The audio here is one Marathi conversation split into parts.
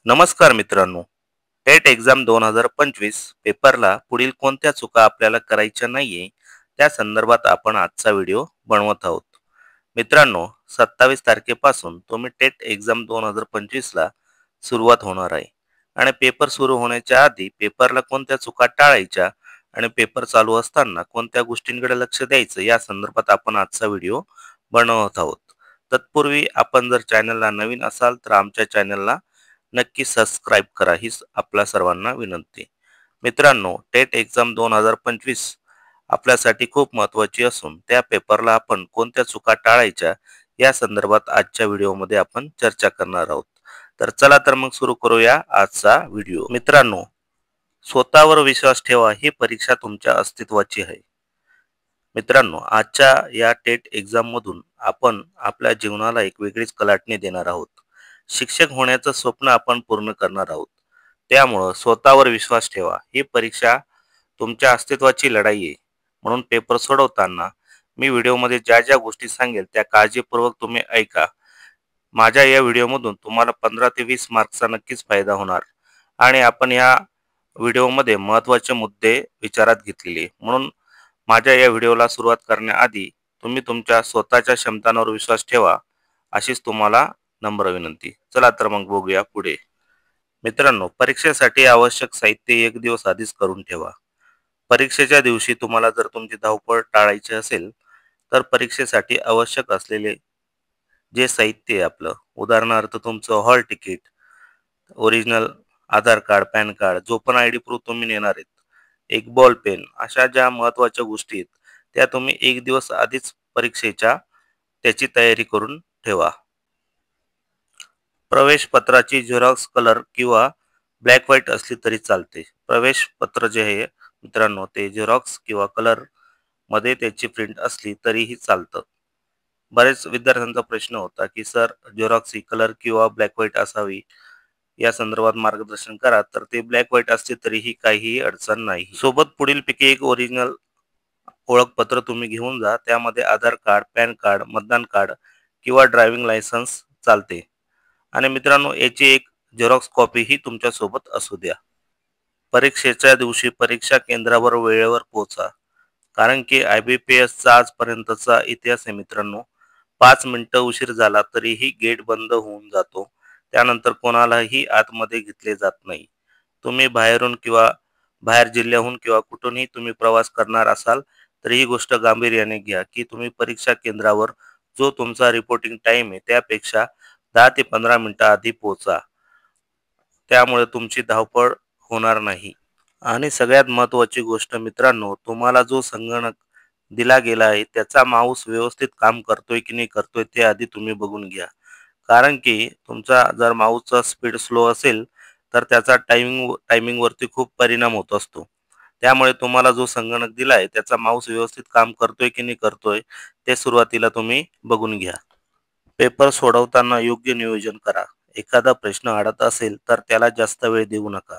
नमस्कार मित्रांनो. टेट एक्झाम 2025 पेपरला पुढील कोणत्या चुका आपल्याला करायच्या नाहीये त्या संदर्भात आपण आजचा व्हिडिओ बनवत आहोत. मित्रांनो, 27 तारखेपासून तुम्ही टेट एक्झाम 2025 ला सुरुवात होणार आहे आणि पेपर सुरू होण्याच्या आधी पेपरला कोणत्या चुका टाळायच्या आणि पेपर चालू असताना कोणत्या गोष्टींकडे लक्ष द्यायचं या संदर्भात आपण आजचा व्हिडिओ बनवत आहोत. तत्पूर्वी आपण जर चॅनलला नवीन असाल तर आमच्या चॅनलला नक्की सबस्क्राईब करा, हीच आपल्या सर्वांना विनंती. मित्रांनो, टेट एक्झाम 2025 आपल्यासाठी खूप महत्त्वाची असून त्या पेपरला आपण कोणत्या चुका टाळायच्या या संदर्भात आजच्या व्हिडिओमध्ये आपण चर्चा करणार आहोत. तर चला तर मग सुरू करूया आजचा व्हिडिओ. मित्रांनो, स्वतःवर विश्वास ठेवा, ही परीक्षा तुमच्या अस्तित्वाची आहे. मित्रांनो, आजच्या या टेट एक्झाम मधून आपण आपल्या जीवनाला एक वेगळीच कलाटणी देणार आहोत. शिक्षक होण्याचं स्वप्न आपण पूर्ण करणार आहोत. त्यामुळं स्वतःवर विश्वास ठेवा, ही परीक्षा तुमच्या अस्तित्वाची लढाई आहे. म्हणून पेपर सोडवताना मी व्हिडिओमध्ये ज्या ज्या गोष्टी सांगेल त्या काळजीपूर्वक तुम्ही ऐका. माझ्या या व्हिडिओमधून तुम्हाला 15 ते 20 मार्क्सचा नक्कीच फायदा होणार आणि आपण या व्हिडिओमध्ये महत्त्वाचे मुद्दे विचारात घेतलेले. म्हणून माझ्या या व्हिडिओला सुरुवात करण्याआधी तुम्ही तुमच्या स्वतःच्या क्षमतांवर विश्वास ठेवा, अशीच तुम्हाला नम्र विनंती. चला तर मग बघूया पुढे. मित्रांनो, परीक्षेसाठी आवश्यक साहित्य एक दिवस आधीच करून ठेवा. परीक्षेच्या दिवशी तुम्हाला जर तुमची धावपळ टाळायची असेल तर परीक्षेसाठी आवश्यक असलेले जे साहित्य आहे आपलं, उदाहरणार्थ तुमचं हॉल तिकीट, ओरिजिनल आधार कार्ड, पॅन कार्ड, जो पण ID प्रूफ तुम्ही नेणार आहेत, एक बॉल पेन, अशा ज्या महत्त्वाच्या गोष्टी आहेत त्या तुम्ही एक दिवस आधीच परीक्षेच्या त्याची तयारी करून ठेवा. प्रवेश पत्राची झेरॉक्स कलर किंवा ब्लॅक व्हाईट असली तरी चालते. प्रवेश पत्र जे आहे मित्रांनो, ते झेरॉक्स किंवा कलर मध्ये त्याची प्रिंट असली तरीही चालतं. बरेच विद्यार्थ्यांचा प्रश्न होता की सर, झेरॉक्स ही कलर किंवा ब्लॅक व्हाईट असावी, या संदर्भात मार्गदर्शन करा. तर ते ब्लॅक व्हाईट असले तरीही काहीही अडचण नाही. सोबत पुढील पैकी एक ओरिजिनल ओळखपत्र तुम्ही घेऊन जा. त्यामध्ये आधार कार्ड, पॅन कार्ड, मतदान कार्ड किंवा ड्रायव्हिंग लायसन्स चालते. आणि मित्रांनो, याची एक झेरॉक्स कॉपी ही तुमच्या सोबत असू द्या. परीक्षेच्या दिवशी परीक्षा केंद्रावर वेळेवर पोहोचा, कारण की IBPS चा आजपर्यंतचा इतिहास आहे मित्रांनो. 5 मिनिटं उशीर झाला तरीही गेट बंद होऊन जातो. त्यानंतर कोणालाही आतमध्ये घेतले जात नाही. तुम्ही बाहेरून किंवा बाहेर जिल्ह्याहून किंवा कुठूनही तुम्ही प्रवास करणार असाल तर ही गोष्ट गांभीर्याने घ्या की तुम्ही परीक्षा केंद्रावर जो तुमचा रिपोर्टिंग टाइम आहे त्यापेक्षा 10 ते 15 मिनिटं आधी पोहोचा. त्यामुळे तुमची धावपळ होणार नाही. आणि सगळ्यात महत्त्वाची गोष्ट मित्रांनो, तुम्हाला जो संगणक दिला गेला आहे त्याचा माऊस व्यवस्थित काम करतोय की नाही करतोय ते आधी तुम्ही बघून घ्या. कारण की तुमचा जर माऊसचा स्पीड स्लो असेल तर त्याचा टायमिंग वरती खूप परिणाम होत असतो. त्यामुळे तुम्हाला जो संगणक दिला आहे त्याचा माऊस व्यवस्थित काम करतोय की नाही करतोय ते सुरुवातीला तुम्ही बघून घ्या. पेपर सोडवताना योग्य नियोजन करा. एखादा प्रश्न अडत असेल तर त्याला जास्त वेळ देऊ नका.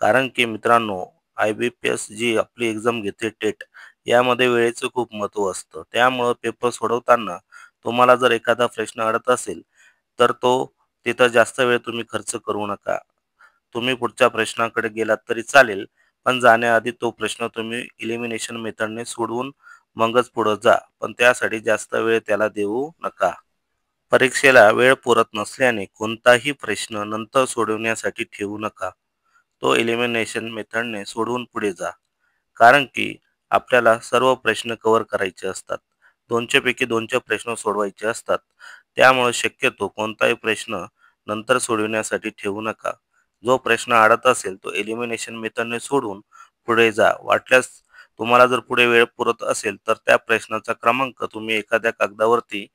कारण की मित्रांनो, IBPS जी आपली एक्झाम घेते टेट, यामध्ये वेळेचं खूप महत्त्व असतं. त्यामुळं पेपर सोडवताना तुम्हाला जर एखादा प्रश्न अडत असेल तर तो तिथं जास्त वेळ तुम्ही खर्च करू नका. तुम्ही पुढच्या प्रश्नाकडे गेलात तरी चालेल, पण जाण्याआधी तो प्रश्न तुम्ही इलिमिनेशन मेथडने सोडवून मगच पुढे जा, पण त्यासाठी जास्त वेळ त्याला देऊ नका. परीक्षेला वेळ पुरत नसल्याने कोणताही प्रश्न नंतर सोडवण्यासाठी ठेवू नका. तो एलिमिनेशन मेथडने सोडवून पुढे जा. कारण की आपल्याला सर्व प्रश्न कव्हर करायचे असतात. 200 पैकी 200 प्रश्न सोडवायचे असतात. त्यामुळे शक्यतो कोणताही प्रश्न नंतर सोडवण्यासाठी ठेवू नका. जो प्रश्न अडत असेल तो एलिमिनेशन मेथडने सोडवून पुढे जा. वाटल्यास तुम्हाला जर पुढे वेळ पुरत असेल तर त्या प्रश्नाचा क्रमांक तुम्ही एखाद्या कागदावरती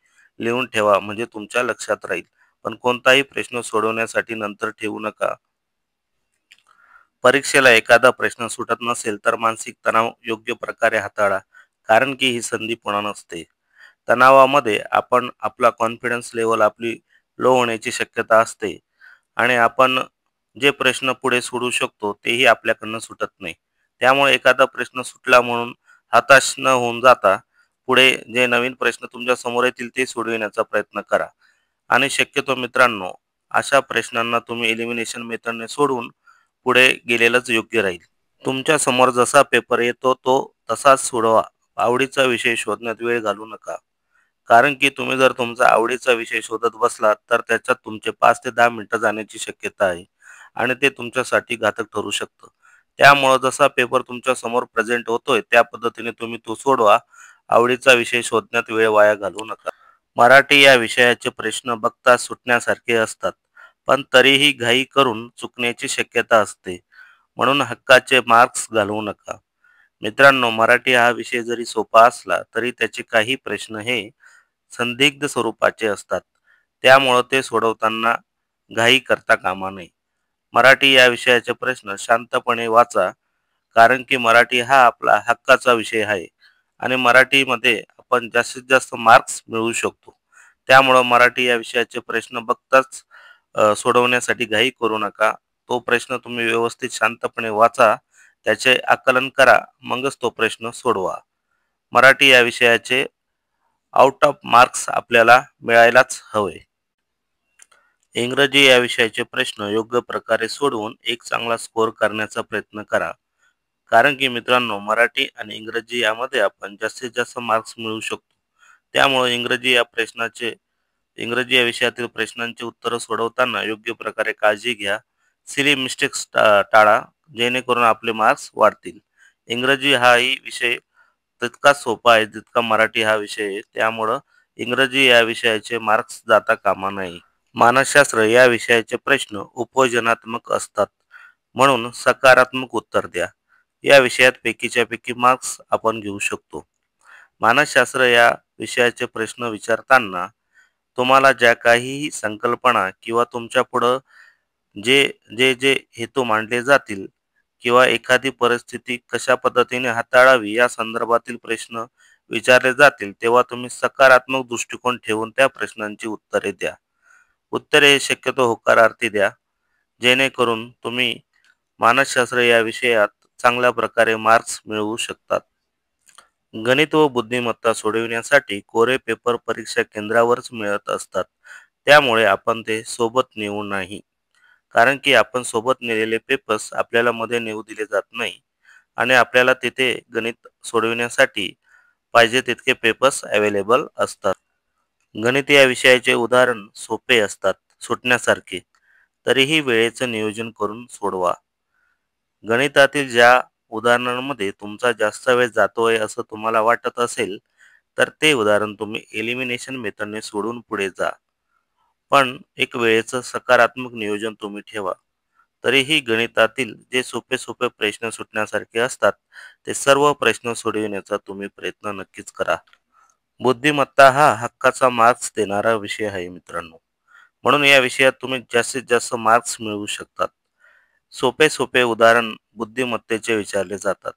लिहून ठेवा, म्हणजे तुमच्या लक्षात राहील. पण कोणताही प्रश्न सोडवण्यासाठी नंतर ठेवू नका. परीक्षेला एखादा प्रश्न सुटत नसेल तर मानसिक तणाव योग्य प्रकारे हाताळा, कारण की ही संधी पुन्हा नसते. तणावामध्ये आपण आपला कॉन्फिडन्स लेवल आपली लो होण्याची शक्यता असते आणि आपण जे प्रश्न पुढे सोडवू शकतो तेही आपल्याकडनं सुटत नाही. त्यामुळे एखादा प्रश्न सुटला म्हणून हताश न होऊन जाता पुढे जे नवीन प्रश्न तुमच्या समोर येतील ते सोडविण्याचा प्रयत्न करा. आणि शक्यतो मित्रांनो, अशा प्रश्नांना तुम्ही एलिमिनेशन मेथडने सोडवून पुढे गेलेलंच योग्य राहील. तुमच्या समोर जसा पेपर येतो तो तसाच सोडवा. आवडीचा विषय शोधण्यात वेळ घालवू नका. कारण की तुम्ही जर तुमचा आवडीचा विषय शोधत बसलात तर त्याच्यात तुमचे 5 ते 10 मिनिटं जाण्याची शक्यता आहे आणि ते तुमच्यासाठी घातक ठरू शकतं. त्यामुळं जसा पेपर तुमच्या समोर प्रेझेंट होतोय त्या पद्धतीने तुम्ही तो सोडवा. आवडीचा विषय शोधण्यात वेळ वाया घालवू नका. मराठी या विषयाचे प्रश्न बघता सुटण्यासारखे असतात, पण तरीही घाई करून चुकण्याची शक्यता असते. म्हणून हक्काचे मार्क्स घालवू नका. मित्रांनो, मराठी हा विषय जरी सोपा असला तरी त्याचे काही प्रश्न हे संदिग्ध स्वरूपाचे असतात. त्यामुळं ते सोडवताना घाई करता कामा नये. मराठी या विषयाचे प्रश्न शांतपणे वाचा, कारण की मराठी हा आपला हक्काचा विषय आहे आणि मराठीमध्ये आपण जास्तीत जास्त मार्क्स मिळवू शकतो. त्यामुळं मराठी या विषयाचे प्रश्न बघताच सोडवण्यासाठी घाई करू नका. तो प्रश्न तुम्ही व्यवस्थित शांतपणे वाचा, त्याचे आकलन करा, मगच तो प्रश्न सोडवा. मराठी या विषयाचे आउट ऑफ मार्क्स आपल्याला मिळायलाच हवे. इंग्रजी या विषयाचे प्रश्न योग्य प्रकारे सोडवून एक चांगला स्कोअर करण्याचा प्रयत्न करा. कारण की मित्रांनो, मराठी आणि इंग्रजी यामध्ये आपण जास्तीत जास्त मार्क्स मिळवू शकतो. त्यामुळे इंग्रजी या विषयातील प्रश्नांची उत्तरं सोडवताना योग्य प्रकारे काळजी घ्या. सिली मिस्टेक्स टाळा, जेणेकरून आपले मार्क्स वाढतील. इंग्रजी हाही विषय तितकाच सोपा आहे जितका मराठी हा विषय आहे. त्यामुळं इंग्रजी या विषयाचे मार्क्स जाता कामा नये. मानसशास्त्र या विषयाचे प्रश्न उपयोजनात्मक असतात, म्हणून सकारात्मक उत्तर द्या. या विषयात पैकीच्या पैकी मार्क्स आपण घेऊ शकतो. मानसशास्त्र या विषयाचे प्रश्न विचारताना तुम्हाला ज्या काहीही संकल्पना किंवा तुमच्या पुढं जे जे हेतू मांडले जातील किंवा एखादी परिस्थिती कशा पद्धतीने हाताळावी या संदर्भातील प्रश्न विचारले जातील, तेव्हा तुम्ही सकारात्मक दृष्टिकोन ठेवून त्या प्रश्नांची उत्तरे द्या. उत्तरे शक्यतो होकारार्थी द्या, जेणेकरून तुम्ही मानसशास्त्र या विषयात चांगल्या प्रकारे मार्क्स मिळवू शकतात. गणित व बुद्धिमत्ता सोडविण्यासाठी कोरे पेपर परीक्षा केंद्रावरच मिळत असतात. त्यामुळे आपण ते सोबत नेऊ नाही. कारण की आपण सोबत नेलेले पेपर्स आपल्याला मध्ये नेऊ दिले जात नाही आणि आपल्याला तिथे गणित सोडविण्यासाठी पाहिजे तितके पेपर्स अवेलेबल असतात. गणित या विषयाचे उदाहरण सोपे असतात, सुटण्यासारखे. तरीही वेळेचं नियोजन करून सोडवा. गणितातील ज्या उदाहरणांमध्ये तुमचा जास्त वेळ जातोय असं तुम्हाला वाटत असेल, तर ते उदाहरण तुम्ही एलिमिनेशन मेथडने सोडून पुढे जा. पण एक वेळेचं सकारात्मक नियोजन तुम्ही ठेवा. तरीही गणितातील जे सोपे सोपे प्रश्न सुटण्यासारखे असतात, ते सर्व प्रश्न सोडविण्याचा तुम्ही प्रयत्न नक्कीच करा. बुद्धिमत्ता हा हक्काचा मार्क्स देणारा विषय आहे मित्रांनो. म्हणून या विषयात तुम्ही जास्तीत जास्त मार्क्स मिळवू शकतात. सोपे सोपे उदाहरण बुद्धिमत्तेचे विचारले जातात.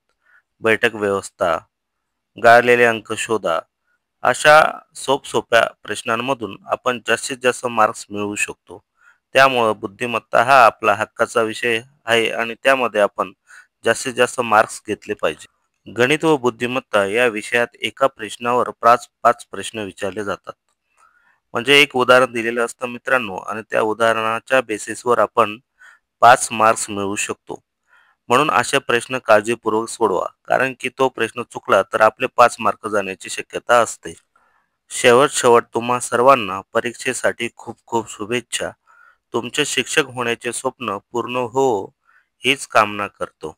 बैठक व्यवस्था, गाळलेले अंक शोधा, अशा सोप्या प्रश्नांमधून आपण जास्तीत जास्त मार्क्स मिळवू शकतो. त्यामुळं बुद्धिमत्ता हा आपला हक्काचा विषय आहे आणि त्यामध्ये आपण जास्तीत जास्त मार्क्स घेतले पाहिजे. गणित व बुद्धिमत्ता या विषयात एका प्रश्नावर 5 प्रश्न विचारले जातात. म्हणजे एक उदाहरण दिलेलं असतं मित्रांनो आणि त्या उदाहरणाच्या बेसिसवर आपण 5 मार्क्स मिळवू शकतो. म्हणून असे प्रश्न काळजीपूर्वक सोडवा, कारण की तो प्रश्न चुकला तर आपले 5 मार्क जाण्याची शक्यता असते. शेवट तुम्हा सर्वांना परीक्षेसाठी खूप खूप शुभेच्छा. तुमचे शिक्षक होण्याचे स्वप्न पूर्ण हो, हीच कामना करतो.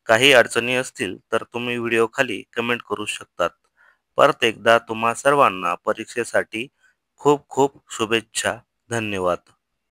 काही अडचणी असतील तर तुम्ही व्हिडिओ खाली कमेंट करू शकतात. परत एकदा तुम्हा सर्वांना परीक्षेसाठी खूप खूप शुभेच्छा. धन्यवाद.